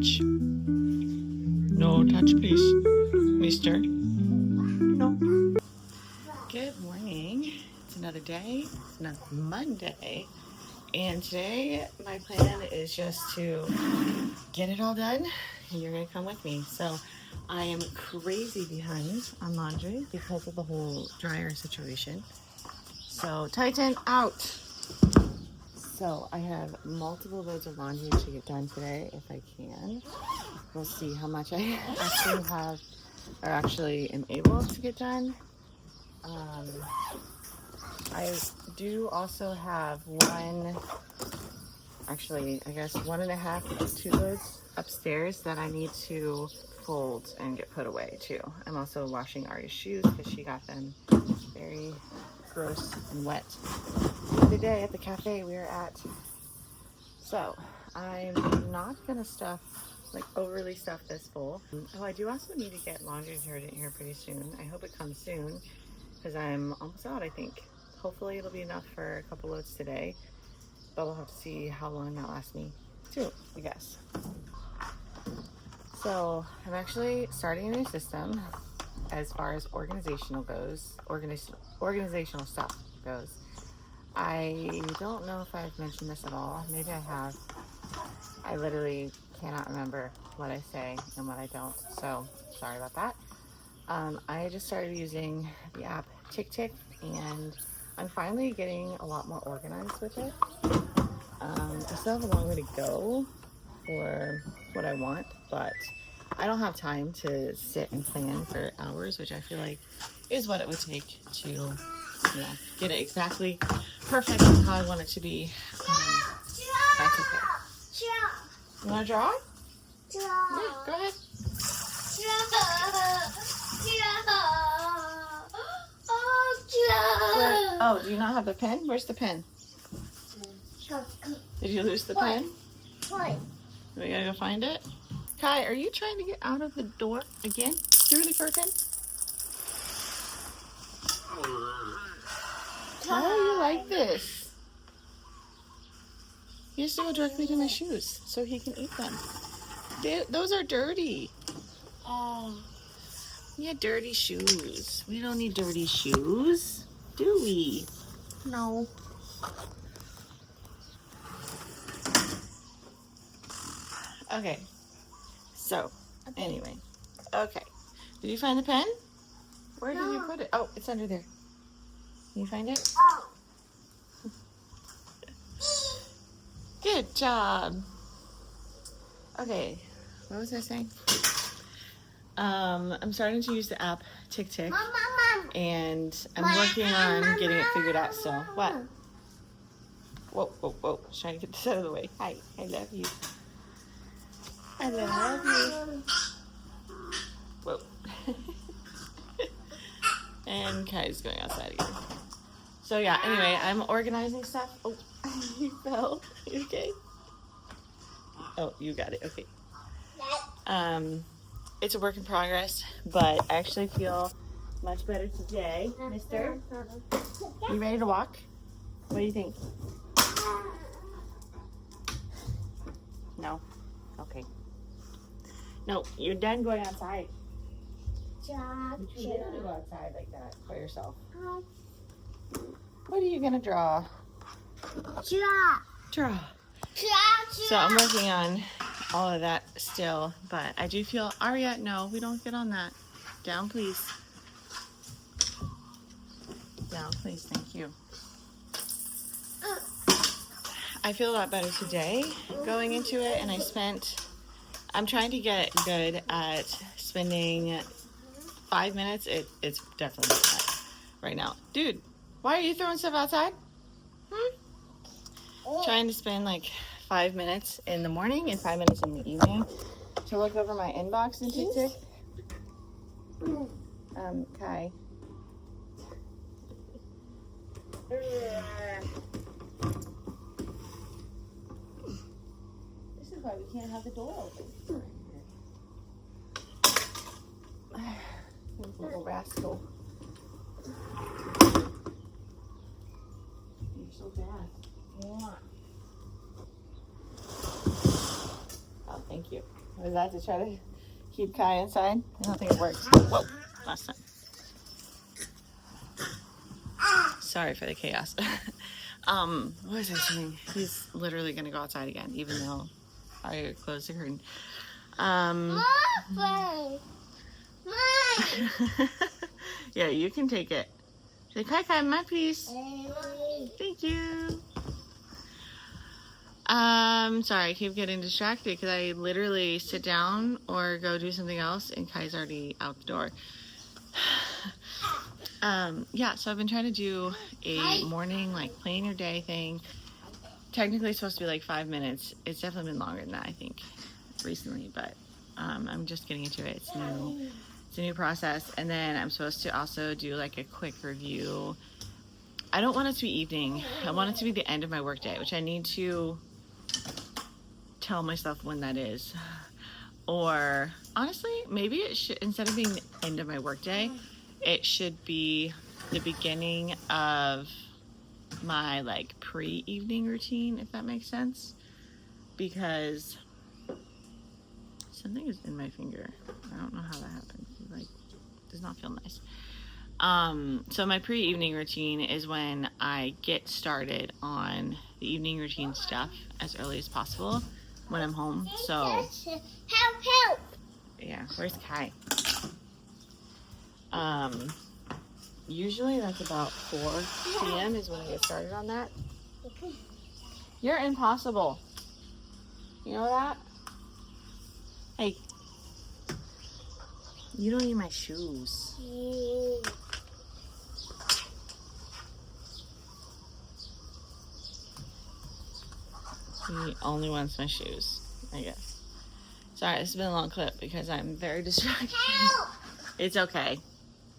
touch. No touch, please, mister. No. Good morning. It's another day. It's another Monday. And today, my plan is just to get it all done, and you're going to come with me. So, I am crazy behind on laundry because of the whole dryer situation. So, tighten out. So, I have multiple loads of laundry to get done today, if I can. We'll see how much I actually have, or actually am able to get done. I do also have one, actually, I guess 1.5 to 2 loads upstairs that I need to fold and get put away too. I'm also washing Ari's shoes because she got them very gross and wet the other day at the cafe we were at. So I'm not gonna overly stuff this full. Oh, I do also need to get laundry detergent here pretty soon. I hope it comes soon because I'm almost out, I think. Hopefully it'll be enough for a couple loads today, but we'll have to see how long that lasts me too, I guess. So I'm actually starting a new system as far as organizational stuff goes. I don't know if I've mentioned this at all. Maybe I have. I literally cannot remember what I say and what I don't, so sorry about that. I just started using the app Tick, and I'm finally getting a lot more organized with it. I still have a long way to go for what I want, but I don't have time to sit and plan for hours, which I feel like is what it would take to, get it exactly perfect and how I want it to be. That's okay. You want to draw? Yeah, go ahead. Oh, do you not have the pen? Where's the pen? Did you lose the pen? We gotta go find it. Kai, are you trying to get out of the door again? Through the curtain? How do you like this? He has to go directly to my shoes so he can eat them. Those are dirty. Oh, we had dirty shoes. We don't need dirty shoes, do we? No. Okay, so anyway, okay. Did you find the pen? Where did you put it? Oh, it's under there. Can you find it? Oh. Good job. Okay, what was I saying? I'm starting to use the app Tick, and I'm working on getting it figured out still. What? Whoa. Just trying to get this out of the way. Hi, I love you. I love you. Whoa. And Kai's going outside again. So yeah, anyway, I'm organizing stuff. Oh, you fell. You okay? Oh, you got it. Okay. It's a work in progress, but I actually feel much better today. Mister, you ready to walk? What do you think? No? Okay. No, you're done going outside. You shouldn't go outside like that by yourself. What are you gonna draw? Draw. So I'm working on all of that still, but I do feel, Aria, no, we don't get on that. Down, please. Down, please, thank you. I feel a lot better today going into it, and I'm trying to get good at spending 5 minutes. It's definitely not right now. Dude, why are you throwing stuff outside? Trying to spend like 5 minutes in the morning and 5 minutes in the evening to look over my inbox and Tick. Kai. This is why we can't have the door open. Little rascal. You're so bad. Oh, thank you. Was that to try to keep Kai inside? I don't think it worked. Whoa, last time. Sorry for the chaos. What was I saying? He's literally gonna go outside again, even though I closed the curtain. Yeah, you can take it. Say, Kai, my piece. Thank you. Sorry, I keep getting distracted because I literally sit down or go do something else and Kai's already out the door. Yeah, so I've been trying to do a morning, like, plan your day thing. Technically it's supposed to be like 5 minutes. It's definitely been longer than that, I think, recently, but I'm just getting into it. It's new. It's a new process. And then I'm supposed to also do like a quick review. I don't want it to be evening. I want it to be the end of my workday, which I need to tell myself when that is. Or honestly, maybe it should, instead of being the end of my workday, it should be the beginning of my like pre-evening routine, if that makes sense. Because something is in my finger. I don't know how that happened. It, like, does not feel nice. So my pre-evening routine is when I get started on the evening routine stuff as early as possible when I'm home. So help. Yeah, where's Kai? Usually that's about 4 p.m. is when I get started on that. You're impossible. You know that? Hey. You don't need my shoes. He only wants my shoes, I guess. Sorry, this has been a long clip because I'm very distracted. Help! It's okay.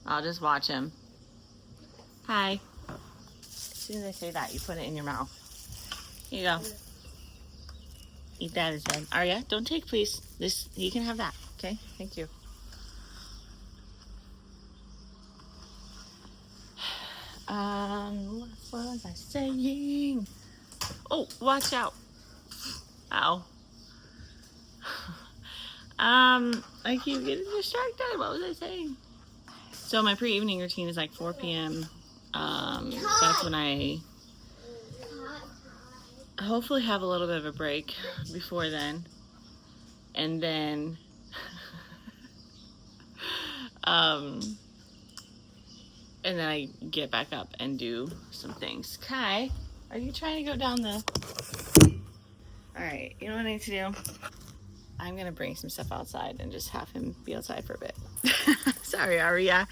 I'll just watch him. Hi. As soon as I say that, you put it in your mouth. Here you go. Eat that instead. Arya, don't take, please. This, you can have that. Okay? Thank you. What was I saying? Oh, watch out. Ow. I keep getting distracted. What was I saying? So my pre-evening routine is like 4 p.m. That's when I hopefully have a little bit of a break before then. And then and then I get back up and do some things. Kai, are you trying to go down the... Alright, you know what I need to do? I'm gonna bring some stuff outside and just have him be outside for a bit. Sorry, Aria.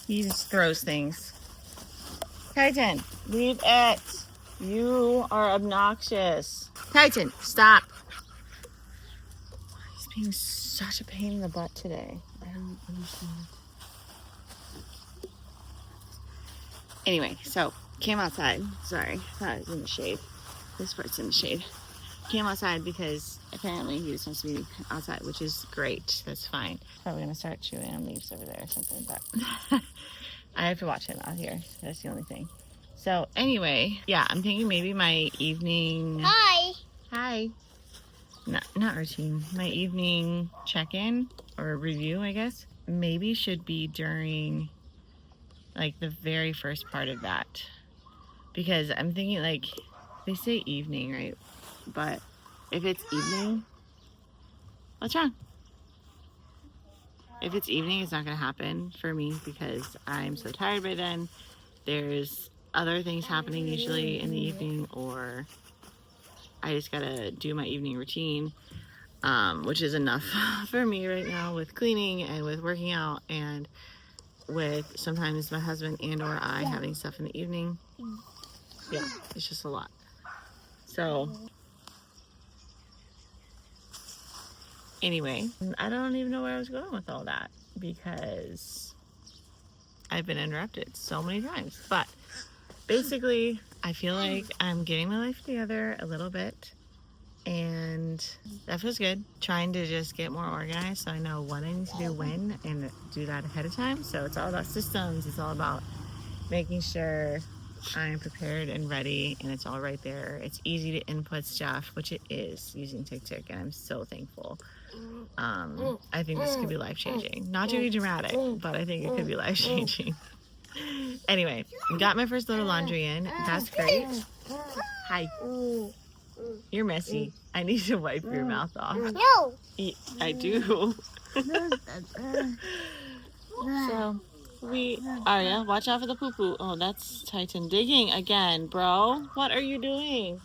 He just throws things. Titan, leave it. You are obnoxious. Titan, stop. He's being such a pain in the butt today. I don't understand. Anyway, so came outside. Sorry, thought it was in the shade. This part's in the shade. Came outside because apparently he was supposed to be outside, which is great. That's fine. Probably gonna start chewing on leaves over there or something, but I have to watch him out here. That's the only thing. So anyway, yeah, I'm thinking maybe my evening. Hi. Not routine. My evening check-in or review, I guess, maybe should be during like the very first part of that, because I'm thinking, like, they say evening, right? But if it's evening, what's wrong? If it's evening, it's not gonna happen for me because I'm so tired by then. There's other things happening usually in the evening, or I just gotta do my evening routine, which is enough for me right now with cleaning and with working out and with sometimes my husband and or I having stuff in the evening. Yeah, it's just a lot. So anyway, I don't even know where I was going with all that because I've been interrupted so many times. But basically, I feel like I'm getting my life together a little bit, and that feels good. Trying to just get more organized so I know what I need to do when and do that ahead of time. So it's all about systems. It's all about making sure I am prepared and ready, and it's all right there. It's easy to input stuff, which it is using TikTok, and I'm so thankful. I think this could be life-changing. Not to be dramatic, but I think it could be life-changing. Anyway, got my first load of laundry in. That's great. Hi. You're messy. I need to wipe your mouth off. No. I do. So, Arya, watch out for the poo-poo. Oh, that's Titan digging again, bro. What are you doing?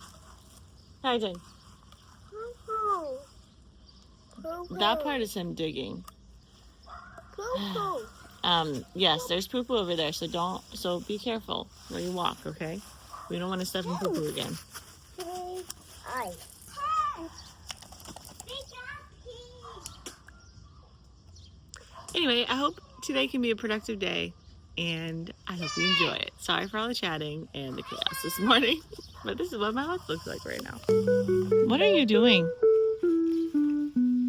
Titan. That part is him digging. Yes, there's poo-poo over there, so be careful where you walk, okay? We don't want to step in poo-poo again. Anyway, I hope today can be a productive day, and I hope you enjoy it. Sorry for all the chatting and the chaos this morning, but this is what my house looks like right now. What are you doing?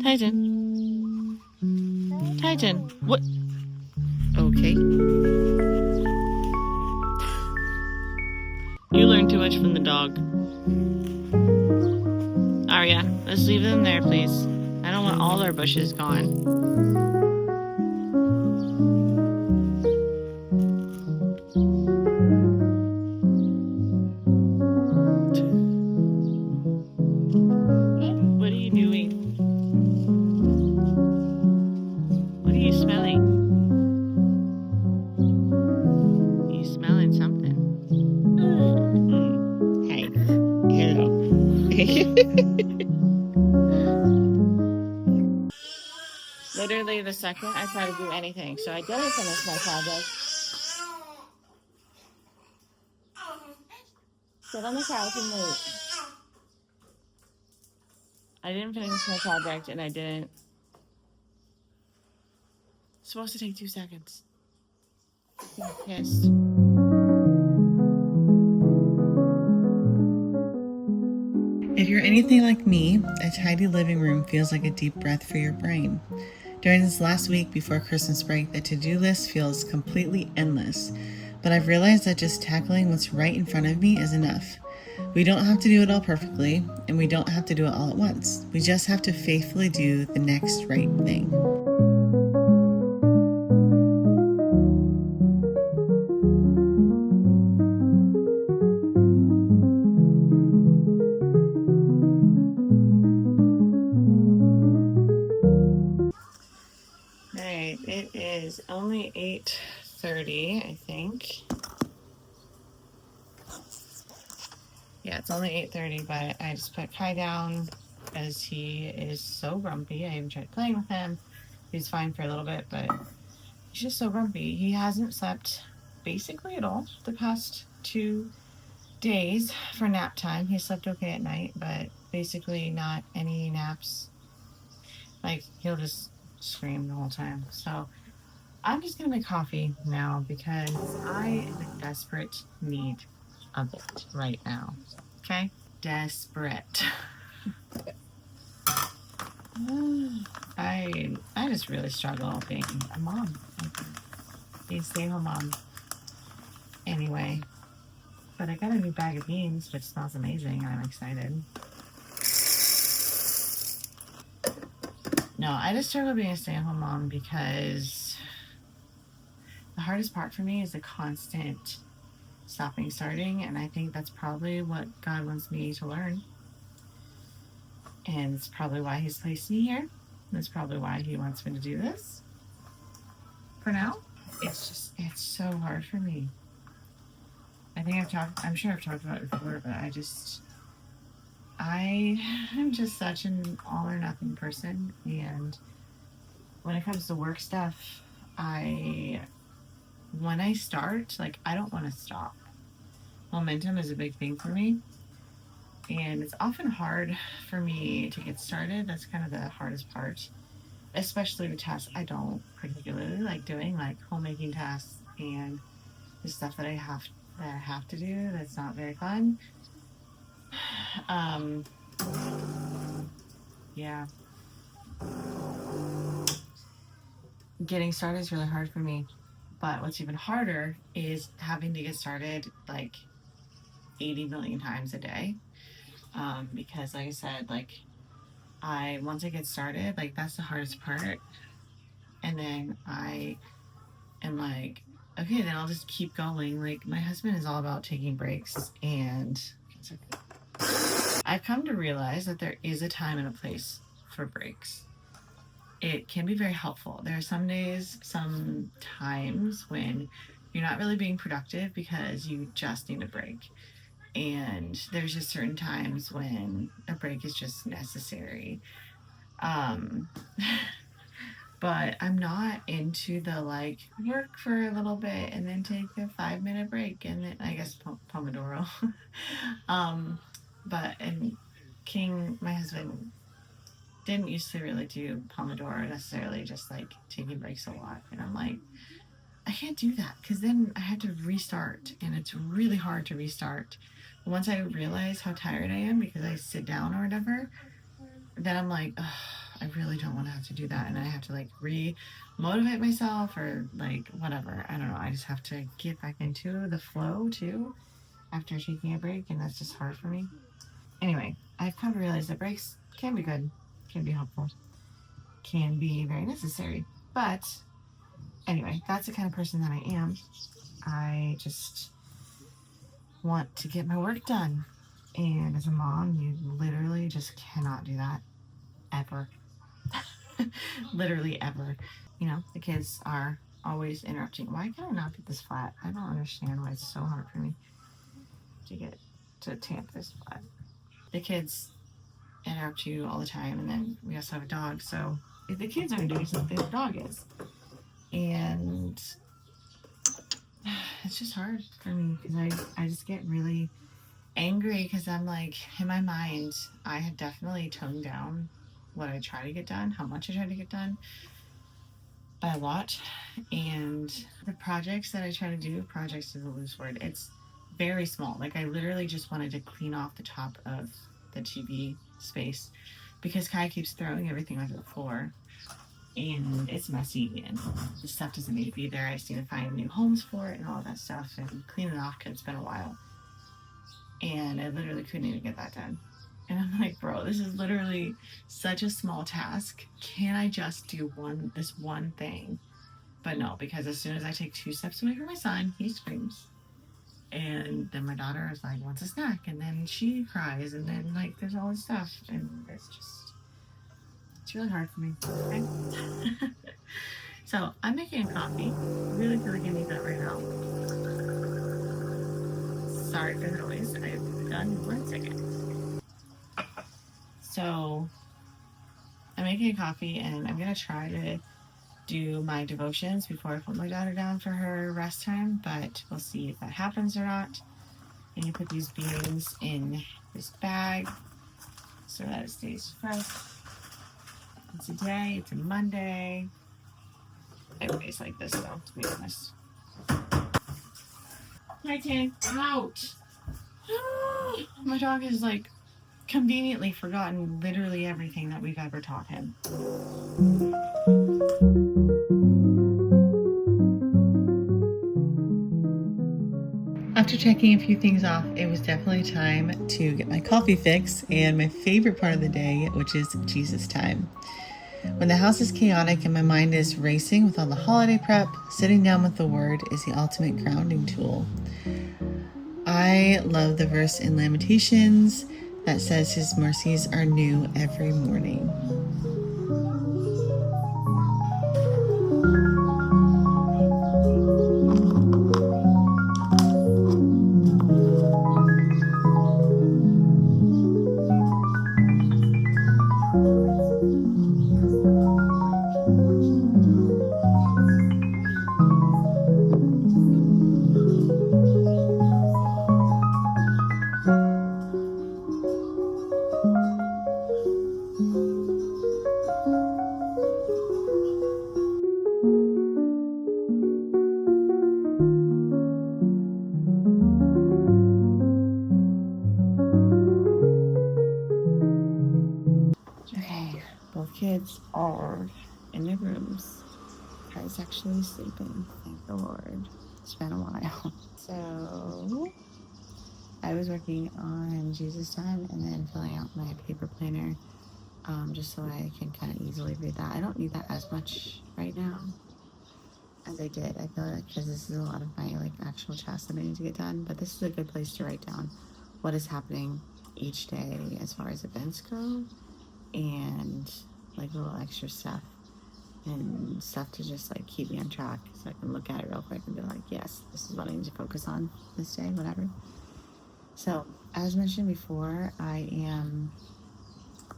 Titan? Titan, what? Okay. You learn too much from the dog. Arya, let's leave them there, please. I don't want all our bushes gone. What are you doing? What are you smelling? You smelling something? Hey. Hello. Literally the second I try to do anything. So I didn't finish my project. Sit on the couch and wait. I didn't finish my project and I didn't. It's supposed to take 2 seconds. I'm pissed. If you're anything like me, a tidy living room feels like a deep breath for your brain. During this last week before Christmas break, the to-do list feels completely endless, but I've realized that just tackling what's right in front of me is enough. We don't have to do it all perfectly, and we don't have to do it all at once. We just have to faithfully do the next right thing. Alright, it is only 8:30, I think. Yeah, it's only 8:30, but I just put Kai down because he is so grumpy. I even tried playing with him. He's fine for a little bit, but he's just so grumpy. He hasn't slept basically at all the past 2 days for nap time. He slept okay at night, but basically not any naps. Like, he'll just scream the whole time. So I'm just gonna make coffee now because I am in desperate need of it right now. Okay? Desperate. I just really struggle being a mom. Being a stay-at-home mom. Anyway. But I got a new bag of beans, which smells amazing, and I'm excited. No, I just struggle being a stay-at-home mom because the hardest part for me is the constant stopping, starting, and I think that's probably what God wants me to learn. And it's probably why He's placed me here. That's probably why He wants me to do this. For now, it's so hard for me. I'm sure I've talked about it before, but I'm just such an all or nothing person, and when it comes to work stuff, when I start, like, I don't want to stop. Momentum is a big thing for me, and it's often hard for me to get started. That's kind of the hardest part, especially with tasks I don't particularly like doing, like homemaking tasks and the stuff that I have to do that's not very fun. Yeah. Getting started is really hard for me, But what's even harder is having to get started like 80 million times a day. Because like I said, like once I get started, like that's the hardest part. And then I am like, okay, then I'll just keep going. Like my husband is all about taking breaks, and I've come to realize that there is a time and a place for breaks. It can be very helpful. There are some days, some times when you're not really being productive because you just need a break. And there's just certain times when a break is just necessary. Um, but I'm not into the like work for a little bit and then take a 5 minute break and then I guess Pomodoro. um, and King, my husband, didn't used to really do Pomodoro necessarily, just like taking breaks a lot. And I'm like, I can't do that because then I have to restart and it's really hard to restart. But once I realize how tired I am because I sit down or whatever, then I'm like, I really don't want to have to do that. And I have to like motivate myself or like whatever. I don't know. I just have to get back into the flow too after taking a break. And that's just hard for me. Anyway, I've come to realize that breaks can be good, can be helpful, can be very necessary. But anyway, that's the kind of person that I am. I just want to get my work done. And as a mom, you literally just cannot do that ever. Literally ever. You know, the kids are always interrupting. Why can I not get this flat? I don't understand why it's so hard for me to get to tamp this flat. The kids interrupt you all the time, and then we also have a dog, so if the kids aren't doing something, the dog is. And it's just hard for me because I just get really angry because I'm like, in my mind, I have definitely toned down what I try to get done, how much I try to get done by a lot. And the projects that I try to do, projects is a loose word, it's very small. Like I literally just wanted to clean off the top of the TV space because Kai keeps throwing everything onto the floor and it's messy and the stuff doesn't need to be there. I just need to find new homes for it and all that stuff and clean it off because it's been a while. And I literally couldn't even get that done. And I'm like, bro, this is literally such a small task. Can I just do this one thing? But no, because as soon as I take 2 steps away from my son, he screams. And then my daughter is like, wants a snack. And then she cries. And then like there's all this stuff. And it's really hard for me. Okay? So I'm making a coffee. I really feel like I need that right now. Sorry for the noise. I've done 1 second. So I'm making a coffee and I'm gonna try to do my devotions before I put my daughter down for her rest time, but we'll see if that happens or not. And you put these beans in this bag so that it stays fresh. And today, it's a Monday. Everybody's like this though, to be honest. Hi, Tank. Out! My dog has like conveniently forgotten literally everything that we've ever taught him. After checking a few things off, it was definitely time to get my coffee fix and my favorite part of the day, which is Jesus time. When the house is chaotic and my mind is racing with all the holiday prep, sitting down with the Word is the ultimate grounding tool. I love the verse in Lamentations that says His mercies are new every morning. Okay, both kids are in their rooms. Kai's actually sleeping. Thank the Lord. It's been a while. So I was working on Jesus time and then filling out my paper planner, just so I can kind of easily read that. I don't need that as much right now as I did. I feel like because this is a lot of my like actual tasks that I need to get done, but this is a good place to write down what is happening each day as far as events go, and like little extra stuff and stuff to just like keep me on track, so I can look at it real quick and be like, yes, this is what I need to focus on this day, whatever. So as mentioned before, I am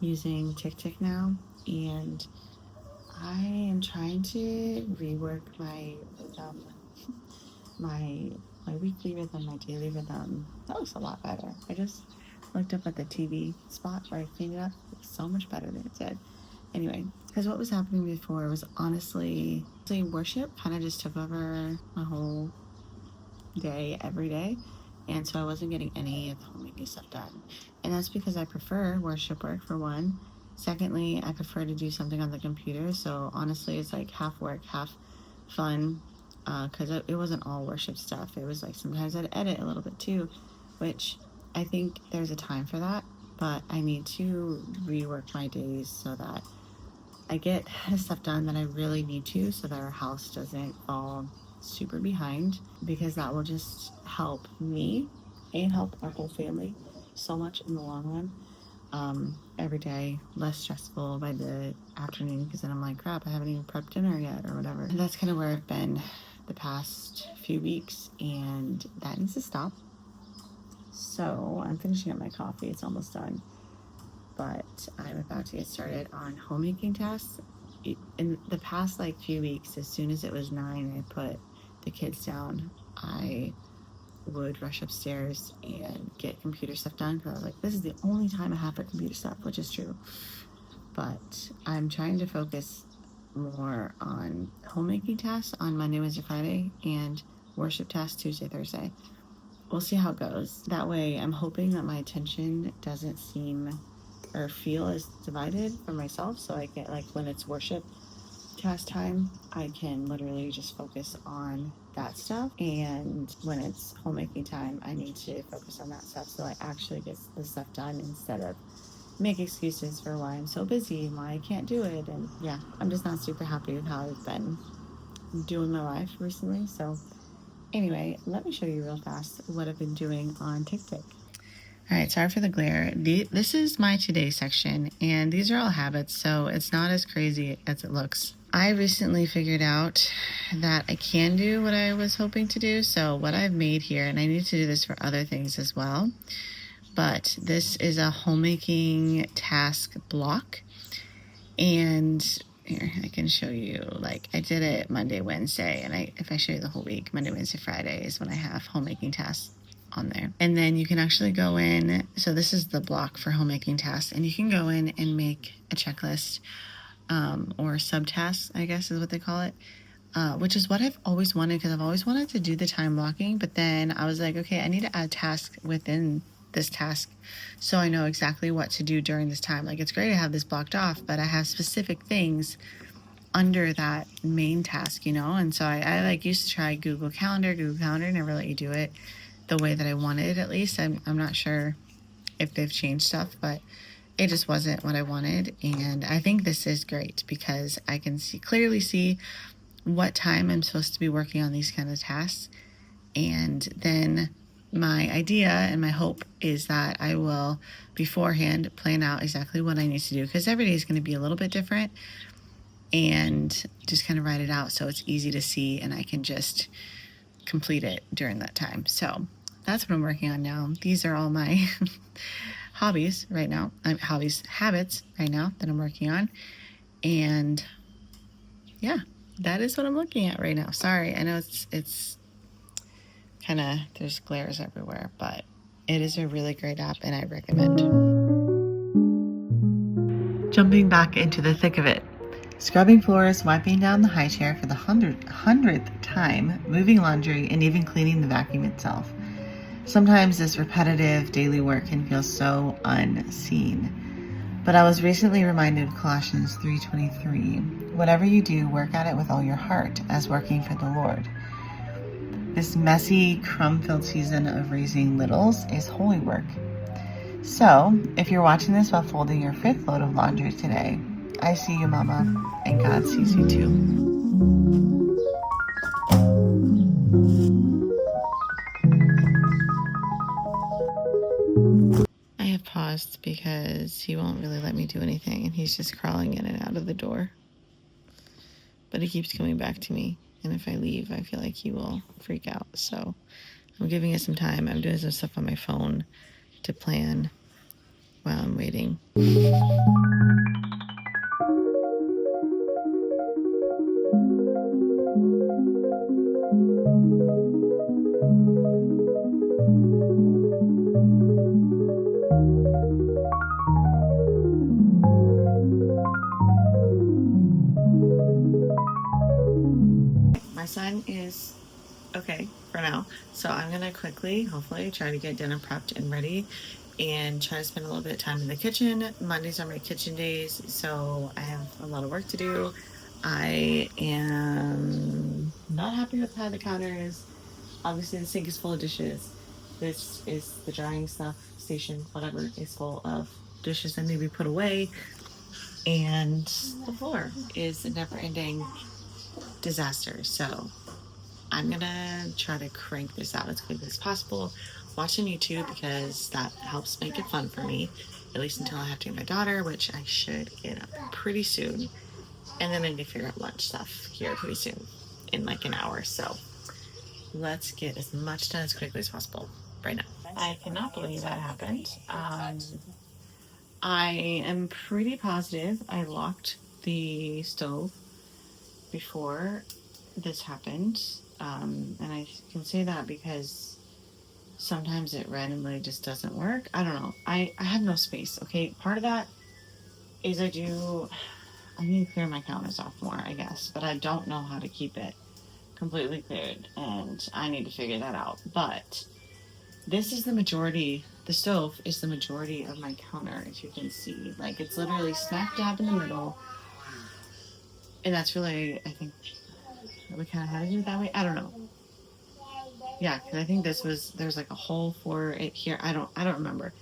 using TikTok now, and I am trying to rework my rhythm, my weekly rhythm, my daily rhythm. That looks a lot better. I just looked up at the TV spot where I cleaned it up. It looks so much better than it did. Anyway, because what was happening before was honestly worship kind of just took over my whole day every day, and so I wasn't getting any of the homemaking stuff done. And that's because I prefer worship work, for one. Secondly, I prefer to do something on the computer, so honestly it's like half work, half fun, because it wasn't all worship stuff. It was like sometimes I'd edit a little bit too, which I think there's a time for that, but I need to rework my days so that I get the stuff done that I really need to, so that our house doesn't fall super behind, because that will just help me and help our whole family so much in the long run. Every day less stressful by the afternoon, because then I'm like, crap, I haven't even prepped dinner yet or whatever. And that's kind of where I've been the past few weeks, and that needs to stop. So I'm finishing up my coffee. It's almost done, but I'm about to get started on homemaking tasks. In the past like few weeks, as soon as it was 9, I put the kids down, I would rush upstairs and get computer stuff done, because I was like, this is the only time I have for computer stuff, which is true. But I'm trying to focus more on homemaking tasks on Monday, Wednesday, Friday, and worship tasks Tuesday, Thursday. We'll see how it goes. That way I'm hoping that my attention doesn't seem or feel as divided for myself, so I get like when it's worship task time, I can literally just focus on that stuff, and when it's homemaking time, I need to focus on that stuff so I actually get the stuff done, instead of make excuses for why I'm so busy and why I can't do it. And yeah, I'm just not super happy with how I've been doing my life recently. So anyway, let me show you real fast what I've been doing on TikTok. All right, sorry for the glare. This is my today section, and these are all habits, so it's not as crazy as it looks. I recently figured out that I can do what I was hoping to do, so what I've made here, and I need to do this for other things as well, but this is a homemaking task block, and here, I can show you, like, I did it Monday, Wednesday, and if I show you the whole week, Monday, Wednesday, Friday is when I have homemaking tasks on there. And then you can actually go in, so this is the block for homemaking tasks, and you can go in and make a checklist, or subtasks, I guess is what they call it, which is what I've always wanted, because I've always wanted to do the time blocking, but then I was like, okay, I need to add tasks within this task so I know exactly what to do during this time. Like, it's great to have this blocked off, but I have specific things under that main task, and so I like used to try Google Calendar never let you do it the way that I wanted. At least I'm not sure if they've changed stuff, but it just wasn't what I wanted. And I think this is great because I can clearly see what time I'm supposed to be working on these kind of tasks. And then my idea and my hope is that I will beforehand plan out exactly what I need to do, because every day is going to be a little bit different, and just kind of write it out so it's easy to see and I can just complete it during that time. So that's what I'm working on now. These are all my habits right now that I'm working on. And yeah, that is what I'm looking at right now. Sorry, I know it's kind of, there's glares everywhere, but it is a really great app and I recommend. Jumping back into the thick of it. Scrubbing floors, wiping down the high chair for the 100th time, moving laundry, and even cleaning the vacuum itself. Sometimes this repetitive daily work can feel so unseen, But I was recently reminded of Colossians 3:23. Whatever you do, work at it with all your heart, as working for the Lord. This messy, crumb-filled season of raising littles is holy work. So, if you're watching this while folding your 5th load of laundry today, I see you, Mama, and God sees you too. I have paused because he won't really let me do anything, and he's just crawling in and out of the door. But he keeps coming back to me, and if I leave, I feel like he will freak out. So I'm giving it some time. I'm doing some stuff on my phone to plan while I'm waiting. My son is okay for now, so I'm gonna quickly, hopefully, try to get dinner prepped and ready and try to spend a little bit of time in the kitchen. Mondays are my kitchen days, so I have a lot of work to do. I am not happy with how the counter is. Obviously, the sink is full of dishes. This is the drying stuff station, whatever, is full of dishes that need to be put away. And the floor is a never ending disaster. So I'm gonna try to crank this out as quickly as possible. Watching YouTube because that helps make it fun for me, at least until I have to get my daughter, which I should get up pretty soon. And then I need to figure out lunch stuff here pretty soon, in like an hour. So let's get as much done as quickly as possible right now. I cannot believe that happened. I am pretty positive I locked the stove before this happened. And I can say that because sometimes it randomly just doesn't work. I don't know. I have no space. Okay. Part of that is I need to clear my counters off more, I guess, but I don't know how to keep it completely cleared, and I need to figure that out. But this is the majority, the stove is the majority of my counter, as you can see. Like, it's literally smack dab in the middle. And that's really, I think, we kind of had to do it that way. I don't know. Yeah, because I think there's like a hole for it here. I don't remember.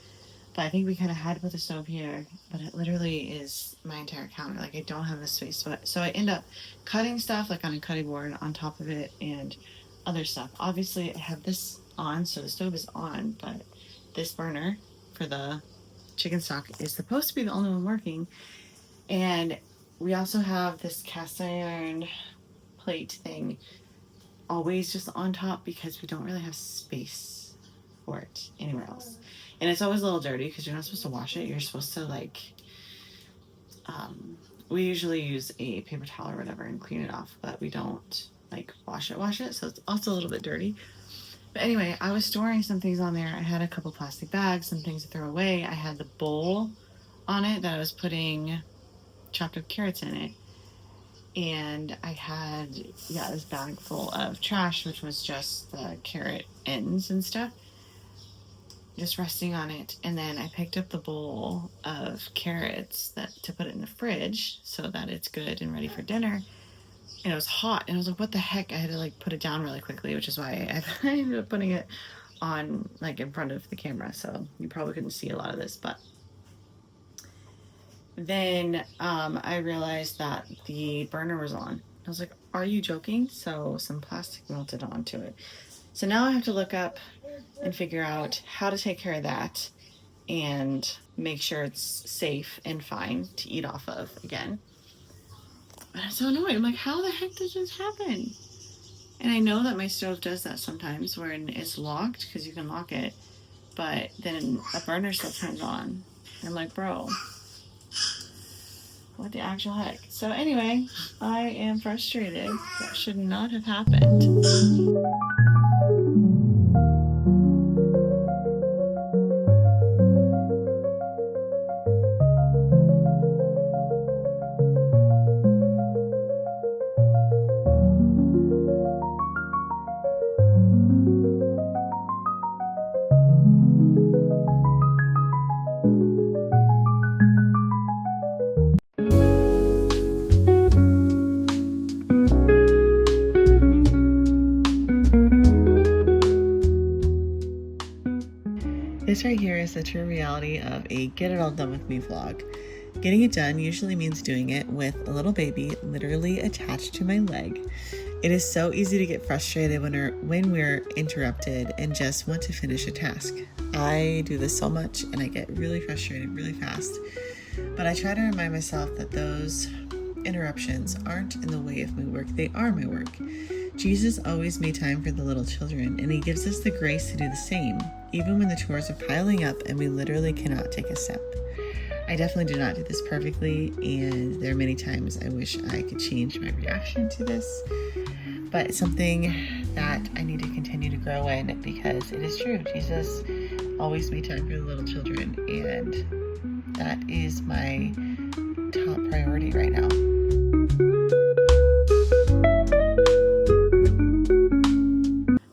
But I think we kind of had to put the stove here, but it literally is my entire counter. Like, I don't have the space. So I end up cutting stuff like on a cutting board on top of it and other stuff. Obviously, I have this on, so the stove is on, but this burner for the chicken stock is supposed to be the only one working. And we also have this cast iron plate thing always just on top because we don't really have space for it anywhere else. And it's always a little dirty because you're not supposed to wash it. You're supposed to, like, we usually use a paper towel or whatever and clean it off, but we don't, like, wash it. So it's also a little bit dirty. But anyway, I was storing some things on there. I had a couple plastic bags, some things to throw away. I had the bowl on it that I was putting chopped up carrots in it. And I had, this bag full of trash, which was just the carrot ends and stuff, just resting on it. And then I picked up the bowl of carrots to put it in the fridge so that it's good and ready for dinner. And it was hot, and I was like, what the heck? I had to, like, put it down really quickly, which is why I ended up putting it on, like, in front of the camera, so you probably couldn't see a lot of this. But then I realized that the burner was on. I was like, are you joking? So some plastic melted onto it. So now I have to look up and figure out how to take care of that and make sure it's safe and fine to eat off of again. And I'm so annoyed. I'm like, how the heck did this happen? And I know that my stove does that sometimes when it's locked, because you can lock it, but then a burner still turns on. And I'm like, bro, what the actual heck? So anyway, I am frustrated. That should not have happened. This right here is the true reality of a get it all done with me vlog. Getting it done usually means doing it with a little baby literally attached to my leg. It is so easy to get frustrated when we're interrupted and just want to finish a task. I do this so much and I get really frustrated really fast. But I try to remind myself that those interruptions aren't in the way of my work, they are my work. Jesus always made time for the little children, and he gives us the grace to do the same, even when the chores are piling up and we literally cannot take a step. I definitely do not do this perfectly, and there are many times I wish I could change my reaction to this, but it's something that I need to continue to grow in because it is true. Jesus always made time for the little children, and that is my top priority right now.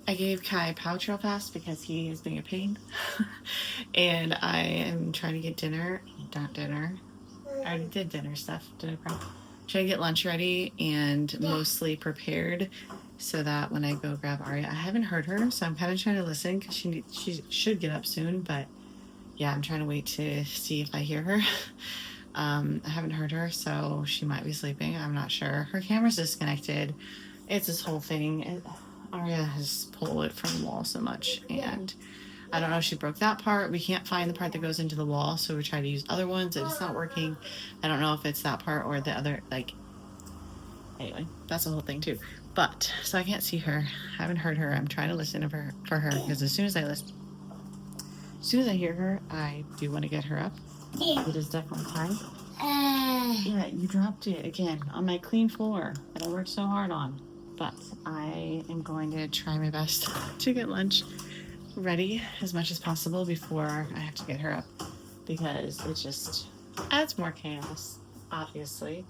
I gave Kai pouch real fast because he is being a pain. And I am trying to get I already did dinner stuff. Trying to get lunch ready and mostly prepared so that when I go grab Aria, I haven't heard her, so I'm kind of trying to listen because she should get up soon, but yeah, I'm trying to wait to see if I hear her. I haven't heard her, so she might be sleeping. I'm not sure. Her camera's disconnected. It's this whole thing. Aria has pulled it from the wall so much, and I don't know if she broke that part. We can't find the part that goes into the wall, so we try to use other ones, and it's not working. I don't know if it's that part or the other, anyway, that's the whole thing too. But, so I can't see her. I haven't heard her. I'm trying to listen for her, because as soon as I hear her, I do want to get her up. It is definitely time. Yeah, you dropped it again on my clean floor that I worked so hard on. But I am going to try my best to get lunch ready as much as possible before I have to get her up, because it just adds more chaos, obviously,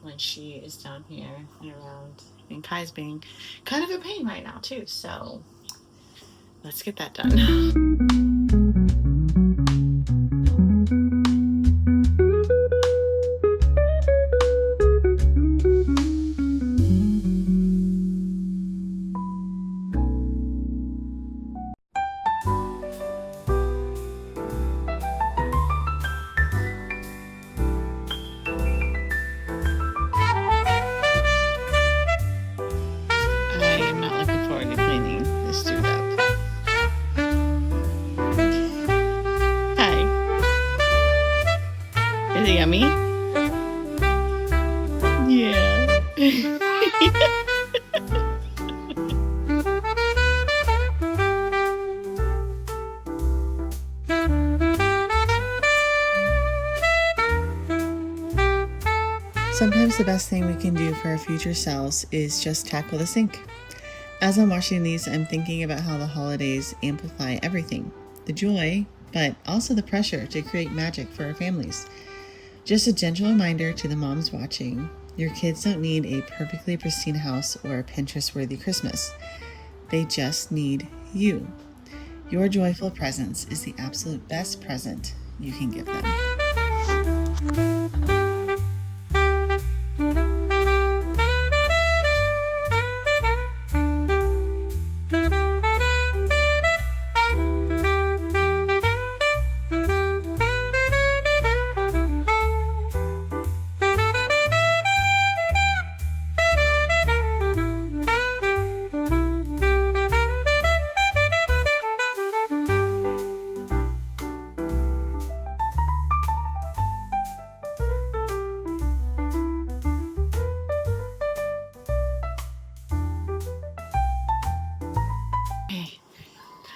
when she is down here and around. And Kai's being kind of a pain right now too, so let's get that done. Is it yummy? Yeah. Sometimes the best thing we can do for our future selves is just tackle the sink. As I'm washing these, I'm thinking about how the holidays amplify everything. The joy, but also the pressure to create magic for our families. Just a gentle reminder to the moms watching, your kids don't need a perfectly pristine house or a Pinterest-worthy Christmas. They just need you. Your joyful presence is the absolute best present you can give them.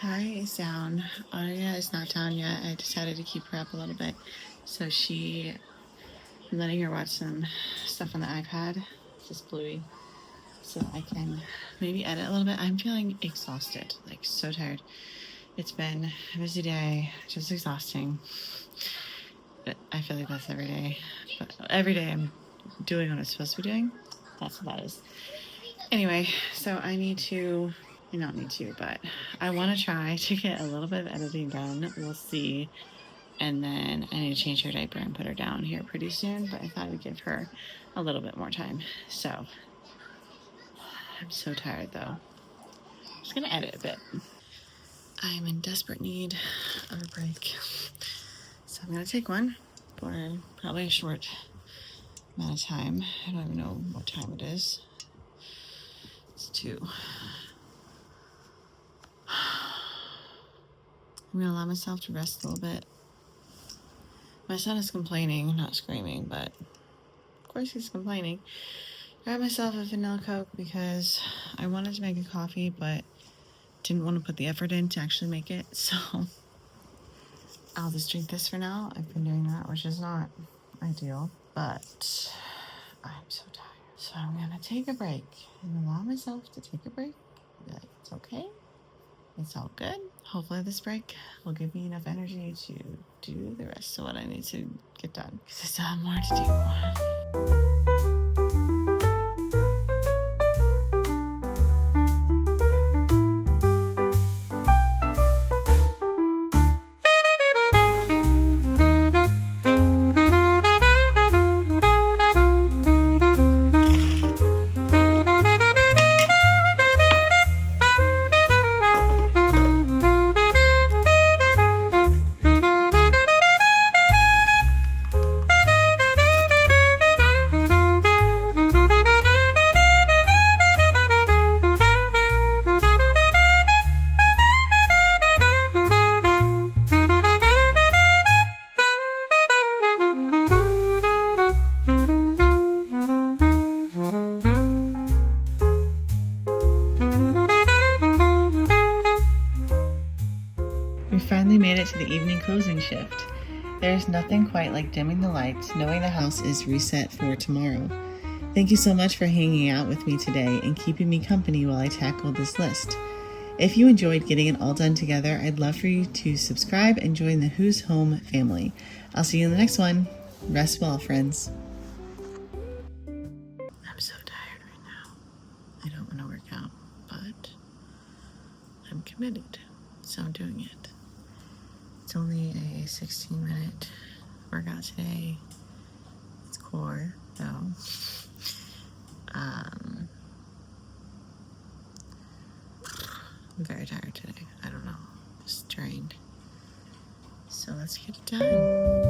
Kai is down. Aria is not down yet. I decided to keep her up a little bit. So I'm letting her watch some stuff on the iPad, just Bluey, so I can maybe edit a little bit. I'm feeling exhausted, like so tired. It's been a busy day, just exhausting. But I feel like that's every day. But every day I'm doing what I'm supposed to be doing. That's what that is. Anyway, so I don't need to, but I want to try to get a little bit of editing done. We'll see. And then I need to change her diaper and put her down here pretty soon, but I thought I'd give her a little bit more time. So I'm so tired though. I'm just gonna edit a bit. I'm in desperate need of a break. So I'm gonna take one for probably a short amount of time. I don't even know what time it is. It's 2. I'm gonna allow myself to rest a little bit. My son is complaining, not screaming, but of course he's complaining. I got myself a vanilla Coke because I wanted to make a coffee, but didn't want to put the effort in to actually make it. So I'll just drink this for now. I've been doing that, which is not ideal, but I'm so tired. So I'm gonna take a break and allow myself to take a break. Be like, it's okay. It's all good. Hopefully this break will give me enough energy to do the rest of what I need to get done, because I still have more to do. We finally made it to the evening closing shift. There's nothing quite like dimming the lights, knowing the house is reset for tomorrow. Thank you so much for hanging out with me today and keeping me company while I tackled this list. If you enjoyed getting it all done together, I'd love for you to subscribe and join the Who's Home family. I'll see you in the next one. Rest well, friends. I'm so tired right now. I don't want to work out, but I'm committed, so I'm doing it. It's only a 16-minute workout today. It's core, though. I'm very tired today. I don't know. Just drained. So let's get it done.